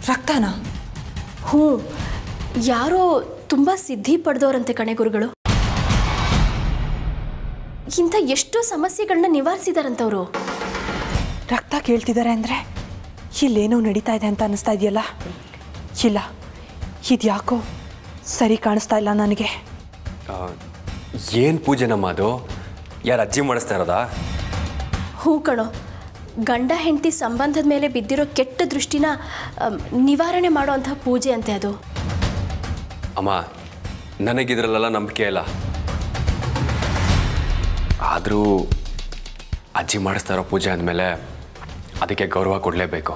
ರಕ್ತನಾ? ಹ್ಞೂ, ಯಾರೋ ತುಂಬ ಸಿದ್ಧಿ ಪಡೆದವರಂತೆ ಕಣೆ ಗುರುಗಳು. ಇಂಥ ಎಷ್ಟೋ ಸಮಸ್ಯೆಗಳನ್ನ ನಿವಾರಿಸಿದಾರಂತವರು. ರಕ್ತ ಕೇಳ್ತಿದ್ದಾರೆ ಅಂದರೆ ಇಲ್ಲೇನೋ ನಡೀತಾ ಇದೆ ಅಂತ ಅನ್ನಿಸ್ತಾ ಇದೆಯಲ್ಲ. ಇಲ್ಲ, ಇದು ಯಾಕೋ ಸರಿ ಕಾಣಿಸ್ತಾ ಇಲ್ಲ ನನಗೆ. ಏನು ಪೂಜೆನಮ್ಮ ಅದು? ಯಾರು ಅಜ್ಜಿ ಮಾಡಿಸ್ತಾ ಇರೋದಾ? ಹ್ಞೂ ಕಣೋ, ಗಂಡ ಹೆಂಡತಿ ಸಂಬಂಧದ ಮೇಲೆ ಬಿದ್ದಿರೋ ಕೆಟ್ಟ ದೃಷ್ಟಿನ ನಿವಾರಣೆ ಮಾಡೋವಂಥ ಪೂಜೆ ಅಂತೆ ಅದು. ಅಮ್ಮ, ನನಗಿದ್ರಲ್ಲೆಲ್ಲ ನಂಬಿಕೆ ಇಲ್ಲ. ಆದರೂ ಅಜ್ಜಿ ಮಾಡಿಸ್ತಾ ಇರೋ ಪೂಜೆ ಅಂದಮೇಲೆ ಅದಕ್ಕೆ ಗೌರವ ಕೊಡಲೇಬೇಕು.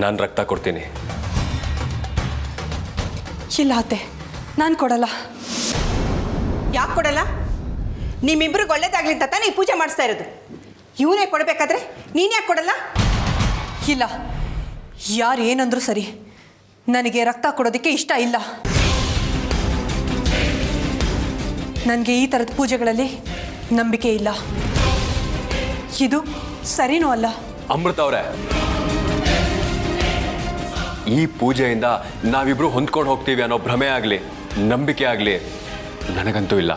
ನಾನು ರಕ್ತ ಕೊಡ್ತೀನಿ. ಇಲ್ಲ ಅತ್ತೆ, ನಾನು ಕೊಡಲ್ಲ. ಯಾಕೆ ಕೊಡಲ್ಲ? ನಿಮ್ಮಿಬ್ರಿಗೆ ಒಳ್ಳೇದಾಗ್ಲಿ ಅಂತ ತಾನೇ ಈ ಪೂಜೆ ಮಾಡಿಸ್ತಾ ಇರೋದು. ಇವನೇ ಕೊಡಬೇಕಾದ್ರೆ ನೀನು ಯಾಕೆ ಕೊಡಲ್ಲ? ಇಲ್ಲ, ಯಾರು ಏನಂದ್ರೂ ಸರಿ, ನನಗೆ ರಕ್ತ ಕೊಡೋದಕ್ಕೆ ಇಷ್ಟ ಇಲ್ಲ. ನನಗೆ ಈ ಥರದ ಪೂಜೆಗಳಲ್ಲಿ ನಂಬಿಕೆ ಇಲ್ಲ. ಇದು ಸರಿನೂ ಅಲ್ಲ. ಅಮೃತ ಅವರೇ, ಈ ಪೂಜೆಯಿಂದ ನಾವಿಬ್ರು ಹೊಂದ್ಕೊಂಡು ಹೋಗ್ತೀವಿ ಅನ್ನೋ ಭ್ರಮೆ ಆಗಲಿ ನಂಬಿಕೆ ಆಗಲಿ ನನಗಂತೂ ಇಲ್ಲ.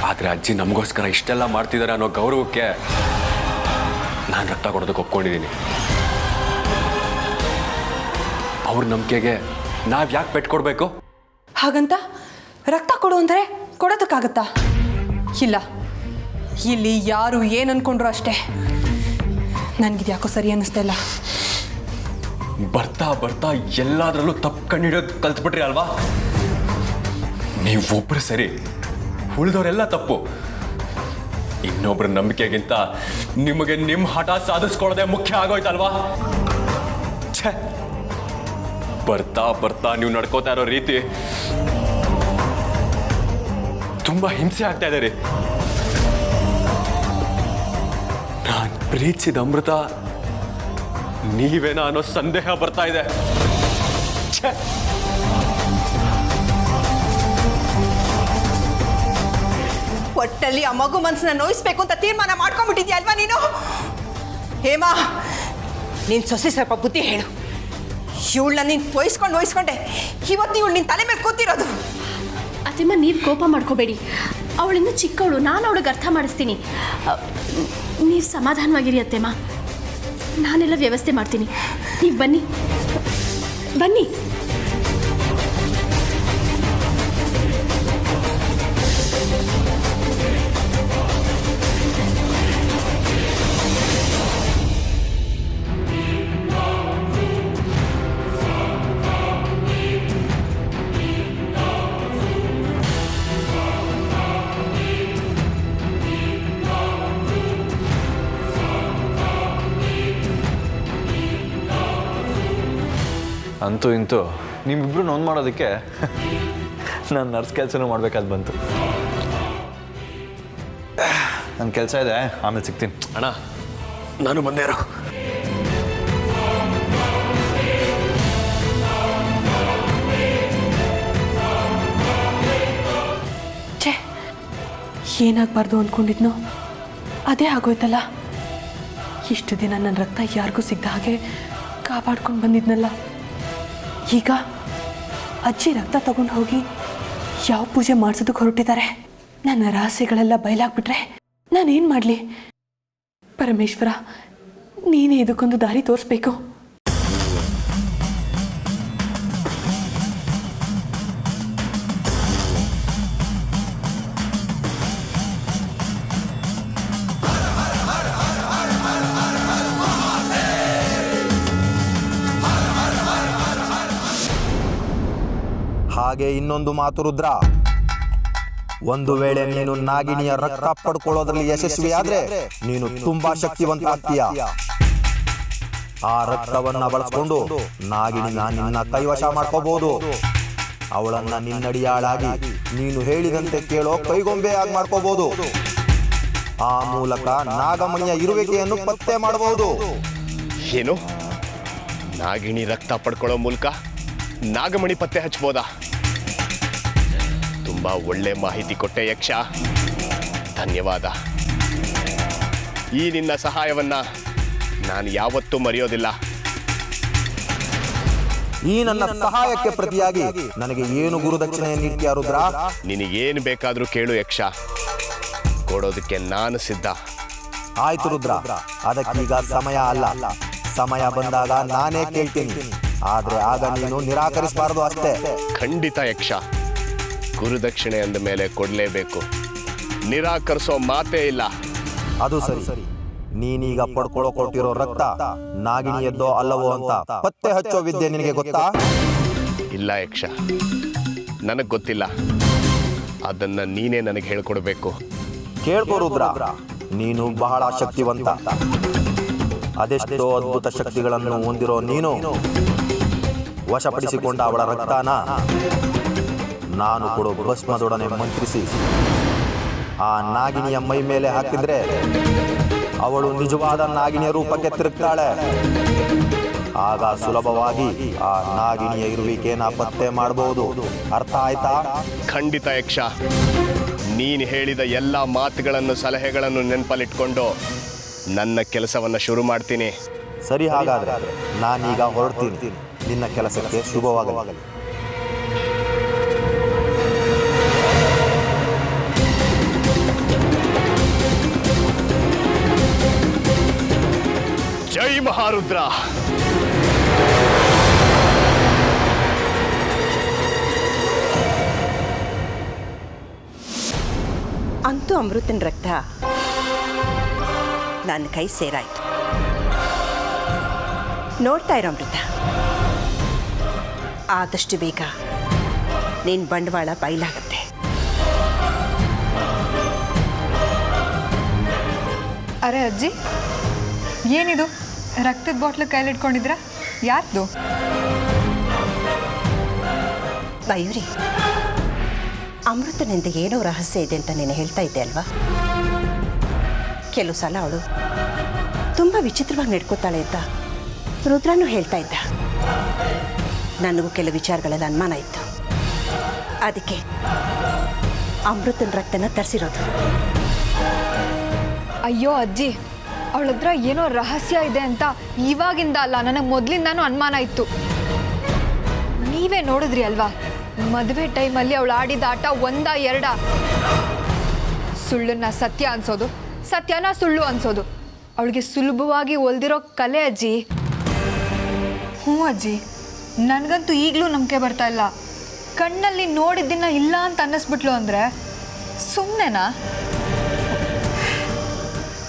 ಆದರೆ ಅಜ್ಜಿ ನಮಗೋಸ್ಕರ ಇಷ್ಟೆಲ್ಲ ಮಾಡ್ತಿದ್ದಾರೆ ಅನ್ನೋ ಗೌರವಕ್ಕೆ ನಾನು ರಕ್ತ ಕೊಡೋದಕ್ಕೆ ಒಪ್ಕೊಂಡಿದ್ದೀನಿ. ಅವ್ರ ನಂಬಿಕೆಗೆ ನಾವು ಯಾಕೆ ಪೆಟ್ಕೊಡ್ಬೇಕು? ಹಾಗಂತ ರಕ್ತ ಕೊಡು ಅಂದರೆ ಕೊಡೋದಕ್ಕಾಗತ್ತಾ? ಇಲ್ಲ, ಇಲ್ಲಿ ಯಾರು ಏನು ಅಂದ್ಕೊಂಡ್ರು ಅಷ್ಟೇ. ನನಗಿದ್ಯಾಕೋ ಸರಿ ಅನ್ನಿಸ್ತಾ ಇಲ್ಲ. ಬರ್ತಾ ಬರ್ತಾ ಎಲ್ಲಾದ್ರಲ್ಲೂ ತಪ್ಪು ಕಂಡುಹಿಡಿಯೋದು ಕಲ್ತ್ಬಿಟ್ರಿ ಅಲ್ವಾ? ನೀವೊಬ್ರು ಸರಿ, ಉಳಿದವರೆಲ್ಲ ತಪ್ಪು. ಇನ್ನೊಬ್ರ ನಂಬಿಕೆಗಿಂತ ನಿಮಗೆ ನಿಮ್ಮ ಹಠ ಸಾಧಿಸ್ಕೊಳ್ಳೋದೇ ಮುಖ್ಯ ಆಗೋಯ್ತಲ್ವಾ? ಛೇ, ಬರ್ತಾ ಬರ್ತಾ ನೀವು ನಡ್ಕೋತಾ ಇರೋ ರೀತಿ ತುಂಬಾ ಹಿಂಸೆ ಆಗ್ತಾ ಇದೆ ರೀ. ನಾನು ಪ್ರೀತಿಸಿದ ಅಮೃತ ನೀವೇನೋ ಅನ್ನೋ ಸಂದೇಹ ಬರ್ತಾ ಇದೆ. ಛೇ, ಒಟ್ಟಲ್ಲಿ ಆ ಮಗು ಮನಸ್ಸನ್ನ ನೋಯಿಸ್ಬೇಕು ಅಂತ ತೀರ್ಮಾನ ಮಾಡ್ಕೊಂಡ್ಬಿಟ್ಟಿದ್ಯಾ ಅಲ್ವಾ ನೀನು? ಹೇಮಾ, ನೀನು ಸೊಸೆ ಸ್ವಲ್ಪ ಬುದ್ಧಿ ಹೇಳು. ಇವಳನ್ನ ನೀನು ವಹಿಸ್ಕೊಂಡೆ ಇವತ್ತು ಇವಳು ನಿನ್ನ ತಲೆ ಮೇಲೆ ಕೂತಿರೋದು. ಅತ್ತೆಮ್ಮ, ನೀವು ಕೋಪ ಮಾಡ್ಕೋಬೇಡಿ. ಅವಳಿನ್ನೂ ಚಿಕ್ಕವಳು, ನಾನು ಅವಳಿಗೆ ಅರ್ಥ ಮಾಡಿಸ್ತೀನಿ. ನೀವು ಸಮಾಧಾನವಾಗಿರಿ ಅತ್ತೆಮ್ಮ, ನಾನೆಲ್ಲ ವ್ಯವಸ್ಥೆ ಮಾಡ್ತೀನಿ. ನೀವು ಬನ್ನಿ ಬನ್ನಿ. ಅಂತೂ ಇಂತೂ ನಿಮ್ಮಿಬ್ರು ನೋವು ಮಾಡೋದಕ್ಕೆ ನಾನು ನರ್ಸ್ ಕೆಲಸನೂ ಮಾಡ್ಬೇಕಾದ್ ಬಂತು. ನನ್ನ ಕೆಲಸ ಇದೆ, ಆಮೇಲೆ ಸಿಗ್ತೀನಿ. ಅಣ್ಣ, ನಾನು ಬಂದೇ ಇರೋ. ಛೇ, ಏನಾಗಬಾರ್ದು ಅಂದ್ಕೊಂಡಿದ್ನೋ ಅದೇ ಆಗೋಯ್ತಲ್ಲ. ಇಷ್ಟು ದಿನ ನನ್ನ ರಕ್ತ ಯಾರಿಗೂ ಸಿಗ್ದ ಹಾಗೆ ಕಾಪಾಡ್ಕೊಂಡು ಬಂದಿದ್ನಲ್ಲ. ಈಗ ಅಜ್ಜಿ ರಕ್ತ ತಗೊಂಡು ಹೋಗಿ ಯಾವ ಪೂಜೆ ಮಾಡಿಸೋದಕ್ಕೆ ಹೊರಟಿದ್ದಾರೆ. ನನ್ನ ರಹಸ್ಯಗಳೆಲ್ಲ ಬಯಲಾಗ್ಬಿಟ್ರೆ ನಾನೇನು ಮಾಡಲಿ? ಪರಮೇಶ್ವರ, ನೀನೇ ಇದಕ್ಕೊಂದು ದಾರಿ ತೋರಿಸ್ಬೇಕು. ಹಾಗೆ ಇನ್ನೊಂದು ಮಾತು ರುದ್ರ, ಒಂದು ವೇಳೆ ನೀನು ನಾಗಿಣಿಯ ರಕ್ತ ಪಡ್ಕೊಳ್ಳೋದ್ರಲ್ಲಿ ಯಶಸ್ವಿಯಾದ್ರೆ ನೀನು ತುಂಬಾ ಶಕ್ತಿವಂತ ಆಗ್ತೀಯ. ಆ ರಕ್ತವನ್ನ ಬಳಸ್ಕೊಂಡು ನಾಗಿಣಿನ ನಿನ್ನ ಕೈವಶ ಮಾಡ್ಕೋಬಹುದು. ಅವಳನ್ನ ನಿನ್ನಡಿಯಾಳಾಗಿ ನೀನು ಹೇಳಿದಂತೆ ಕೇಳೋ ಕೈಗೊಂಬೆ ಆಗಿ ಮಾಡ್ಕೋಬಹುದು. ಆ ಮೂಲಕ ನಾಗಮಣಿಯ ಇರುವಿಕೆಯನ್ನು ಪತ್ತೆ ಮಾಡಬಹುದು. ಏನು? ನಾಗಿಣಿ ರಕ್ತ ಪಡ್ಕೊಳ್ಳೋ ಮೂಲಕ ನಾಗಮಣಿ ಪತ್ತೆ ಹಚ್ಚಬೋದಾ? ತುಂಬಾ ಒಳ್ಳೆ ಮಾಹಿತಿ ಕೊಟ್ಟೆ ಯಕ್ಷ, ಧನ್ಯವಾದ. ಈ ನಿನ್ನ ಸಹಾಯವನ್ನ ನಾನು ಯಾವತ್ತೂ ಮರೆಯೋದಿಲ್ಲ. ಈ ನನ್ನ ಸಹಾಯಕ್ಕೆ ಪ್ರತಿಯಾಗಿ ನನಗೆ ಏನು ಗುರುದಕ್ಷಿಣೆ ನೀಡ್ತೀಯ ರುದ್ರ? ನಿನಗೇನು ಬೇಕಾದರೂ ಕೇಳು ಯಕ್ಷ, ಕೊಡೋದಕ್ಕೆ ನಾನು ಸಿದ್ಧ. ಆಯ್ತು ರುದ್ರ, ಅದಕ್ಕೀಗ ಸಮಯ ಅಲ್ಲ. ಸಮಯ ಬಂದಾಗ ನಾನೇ ಕೇಳ್ತೀನಿ, ಆದ್ರೆ ಆಗ ನೀನು ನಿರಾಕರಿಸಬಾರದು ಅಷ್ಟೇ. ಖಂಡಿತ ಯಕ್ಷ, ಗುರುದಕ್ಷಿಣೆ ಅಂದ ಮೇಲೆ ಕೊಡಲೇಬೇಕು, ನಿರಾಕರಿಸೋ ಮಾತೇ ಇಲ್ಲ. ಅದು ಸರಿ. ನೀನೀಗ ಕೊಟ್ಟಿರೋ ರಕ್ತ ನಾಗಿಣಿಯದ್ದೋ ಅಲ್ಲವೋ ಅಂತ ಪತ್ತೆ ಹಚ್ಚೋ ವಿದ್ಯೆ ನಿನಗೆ ಗೊತ್ತಾ? ಇಲ್ಲ ಯಕ್ಷ, ನನಗೆ ಗೊತ್ತಿಲ್ಲ. ಅದನ್ನ ನೀನೇ ನನಗೆ ಹೇಳ್ಕೊಡ್ಬೇಕು. ಕೇಳ್ಕೋ ರುದ್ರ, ನೀನು ಬಹಳ ಶಕ್ತಿವಂತ. ಅದೆಷ್ಟೋ ಅದ್ಭುತ ಶಕ್ತಿಗಳನ್ನು ಹೊಂದಿರೋ ನೀನು ವಶಪಡಿಸಿಕೊಂಡ ಅವಳ ರಕ್ತನ ನಾನು ಕೊಡೋ ಭಸ್ಮದೊಡನೆ ಮಂತ್ರಿಸಿ ಆ ನಾಗಿಣಿಯ ಮೈ ಮೇಲೆ ಹಾಕಿದ್ರೆ ಅವಳು ನಿಜವಾದ ನಾಗಿಣಿಯ ರೂಪಕ್ಕೆ ತಿರುಗ್ತಾಳೆ. ಆಗ ಸುಲಭವಾಗಿ ಆ ನಾಗಿಣಿಯ ಇರುವಿಕೆನ ಪತ್ತೆ ಮಾಡಬಹುದು. ಅರ್ಥ ಆಯ್ತಾ? ಖಂಡಿತ ಯಕ್ಷ, ನೀನು ಹೇಳಿದ ಎಲ್ಲ ಮಾತುಗಳನ್ನು ಸಲಹೆಗಳನ್ನು ನೆನಪಲ್ಲಿಟ್ಕೊಂಡು ನನ್ನ ಕೆಲಸವನ್ನು ಶುರು ಮಾಡ್ತೀನಿ. ಸರಿ, ಹಾಗಾದ್ರೆ ನಾನೀಗ ಹೊರಡ್ತೀನಿ. ನಿನ್ನ ಕೆಲಸಕ್ಕೆ ಶುಭವಾಗಲಿ. ಜೈ ಮಹಾರುದ್ರ. ಅಂತೂ ಅಮೃತನ ರಕ್ತ ನನ್ನ ಕೈ ಸೇರಾಯ್ತು. ನೋಡ್ತಾ ಇರೋ ಅಮೃತ, ಆದಷ್ಟು ಬೇಗ ನಿನ್ನ ಬಂಡವಾಳ ಬಯಲಾಗತ್ತೆ. ಅರೆ ಅಜ್ಜಿ, ಏನಿದು ರಕ್ತದ ಬಾಟ್ಲು ಕೈಲಿಟ್ಕೊಂಡಿದ್ರ? ಯಾರ್ದು? ಮಯೂರಿ, ಅಮೃತನಿಂದ ಏನೋ ರಹಸ್ಯ ಇದೆ ಅಂತ ನೀನು ಹೇಳ್ತಾ ಇದ್ದೆ ಅಲ್ವಾ? ಕೆಲವು ಸಲ ಅವಳು ತುಂಬ ವಿಚಿತ್ರವಾಗಿ ನಡ್ಕೋತಾಳೆ ಅಂತ ರುದ್ರನೂ ಹೇಳ್ತಾ ಇದ್ದ. ನನಗೂ ಕೆಲವು ವಿಚಾರಗಳೆಲ್ಲ ಅನುಮಾನ ಇತ್ತು. ಅದಕ್ಕೆ ಅಮೃತನ ರಕ್ತನ ತರಿಸಿರೋದು. ಅಯ್ಯೋ ಅಜ್ಜಿ, ಅವಳ ಹತ್ರ ಏನೋ ರಹಸ್ಯ ಇದೆ ಅಂತ ಇವಾಗಿಂದ ಅಲ್ಲ, ನನಗೆ ಮೊದಲಿಂದಾನೂ ಅನುಮಾನ ಇತ್ತು. ನೀವೇ ನೋಡಿದ್ರಿ ಅಲ್ವಾ, ಮದುವೆ ಟೈಮಲ್ಲಿ ಅವಳು ಆಡಿದ ಆಟ 1-2 ಸುಳ್ಳನ್ನ ಸತ್ಯ ಅನ್ಸೋದು, ಸತ್ಯನ ಸುಳ್ಳು ಅನ್ಸೋದು. ಅವಳಿಗೆ ಸುಲಭವಾಗಿ ಒಲ್ದಿರೋ ಕಲೆ ಅಜ್ಜಿ. ಹ್ಞೂ ಅಜ್ಜಿ, ನನಗಂತೂ ಈಗಲೂ ನಂಬಿಕೆ ಬರ್ತಾ ಇಲ್ಲ. ಕಣ್ಣಲ್ಲಿ ನೋಡಿದ್ದನ್ನ ಇಲ್ಲ ಅಂತ ಅನ್ನಿಸ್ಬಿಟ್ಲು ಅಂದರೆ ಸುಮ್ಮನೆನಾ?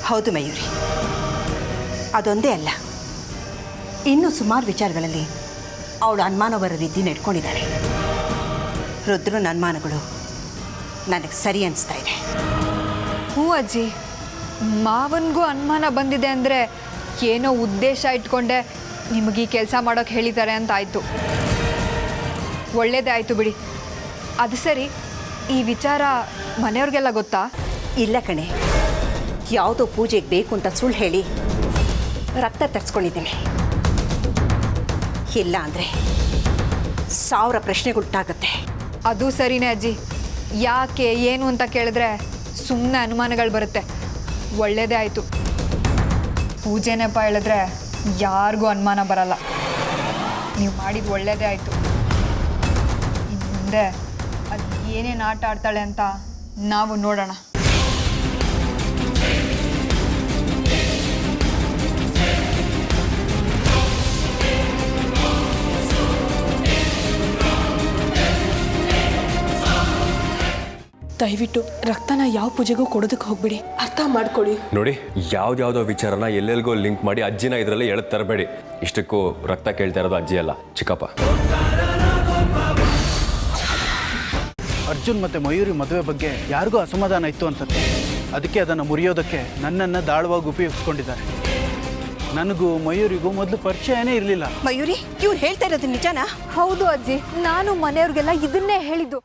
ಹೌದು ಮಯೂರಿ, ಅದೊಂದೇ ಅಲ್ಲ, ಇನ್ನೂ ಸುಮಾರು ವಿಚಾರಗಳಲ್ಲಿ ಅವಳು ಅನುಮಾನ ಬರೋ ರೀತಿ ನಡ್ಕೊಂಡಿದ್ದಾಳೆ. ರುದ್ರನ ಅನುಮಾನಗಳು ನನಗೆ ಸರಿ ಅನಿಸ್ತಾ ಇದೆ. ಹ್ಞೂ ಅಜ್ಜಿ, ಮಾವನಿಗೂ ಅನುಮಾನ ಬಂದಿದೆ ಅಂದರೆ ಏನೋ ಉದ್ದೇಶ ಇಟ್ಕೊಂಡೆ ನಿಮಗೆ ಈ ಕೆಲಸ ಮಾಡೋಕ್ಕೆ ಹೇಳಿದ್ದಾರೆ ಅಂತ ಆಯಿತು. ಒಳ್ಳೇದೇ ಆಯಿತು ಬಿಡಿ. ಅದು ಸರಿ, ಈ ವಿಚಾರ ಮನೆಯವ್ರಿಗೆಲ್ಲ ಗೊತ್ತಾ? ಇಲ್ಲ ಕಣೆ, ಯಾವುದೋ ಪೂಜೆಗೆ ಬೇಕು ಅಂತ ಸುಳ್ಳು ಹೇಳಿ ರಕ್ತ ತರಿಸ್ಕೊಂಡಿದ್ದೀನಿ. ಇಲ್ಲ ಅಂದರೆ 1000 ಪ್ರಶ್ನೆಗುಟ್ಟಾಗತ್ತೆ. ಅದು ಸರಿನೇ ಅಜ್ಜಿ. ಯಾಕೆ ಏನು ಅಂತ ಕೇಳಿದ್ರೆ ಸುಮ್ಮನೆ ಅನುಮಾನಗಳು ಬರುತ್ತೆ. ಒಳ್ಳೇದೇ ಆಯಿತು. ಪೂಜೆ ನೆಪ ಹೇಳಿದ್ರೆ ಯಾರಿಗೂ ಅನುಮಾನ ಬರಲ್ಲ. ನೀವು ಮಾಡಿದ್ದು ಒಳ್ಳೇದೇ ಆಯಿತು. ಇನ್ನು ಮುಂದೆ ಅದು ಏನೇನು ಆಟ ಆಡ್ತಾಳೆ ಅಂತ ನಾವು ನೋಡೋಣ. ದಯವಿಟ್ಟು ರಕ್ತನ ಯಾವ ಪೂಜೆಗೂ ಕೊಡೋದಕ್ಕೆ ಹೋಗ್ಬೇಡಿ, ಅರ್ಥ ಮಾಡ್ಕೊಳ್ಳಿ. ನೋಡಿ, ಯಾವ್ದಾವುದೋ ವಿಚಾರನ ಎಲ್ಲೆಲ್ಗೋ ಲಿಂಕ್ ಮಾಡಿ ಅಜ್ಜಿನ ಇದರಲ್ಲಿ ಎಳೆದು ತರಬೇಡಿ. ಇಷ್ಟಕ್ಕೂ ರಕ್ತ ಕೇಳ್ತಾ ಇರೋದು ಅಜ್ಜಿ ಅಲ್ಲ, ಚಿಕ್ಕಪ್ಪ. ಅರ್ಜುನ್ ಮತ್ತು ಮಯೂರಿ ಮದುವೆ ಬಗ್ಗೆ ಯಾರಿಗೂ ಅಸಮಾಧಾನ ಇತ್ತು ಅನ್ಸುತ್ತೆ. ಅದಕ್ಕೆ ಅದನ್ನು ಮುರಿಯೋದಕ್ಕೆ ನನ್ನನ್ನು ದಾಳವಾಗಿ ಉಪಯೋಗಿಸ್ಕೊಂಡಿದ್ದಾರೆ. ನನಗೂ ಮಯೂರಿಗೂ ಮೊದಲು ಪರಿಚಯನೇ ಇರಲಿಲ್ಲ. ಮಯೂರಿ, ಇವ್ರು ಹೇಳ್ತಾ ಇರೋದು ನಿಜನಾ? ಹೌದು ಅಜ್ಜಿ, ನಾನು ಮನೆಯವ್ರಿಗೆಲ್ಲ ಇದನ್ನೇ ಹೇಳಿದ್ದು.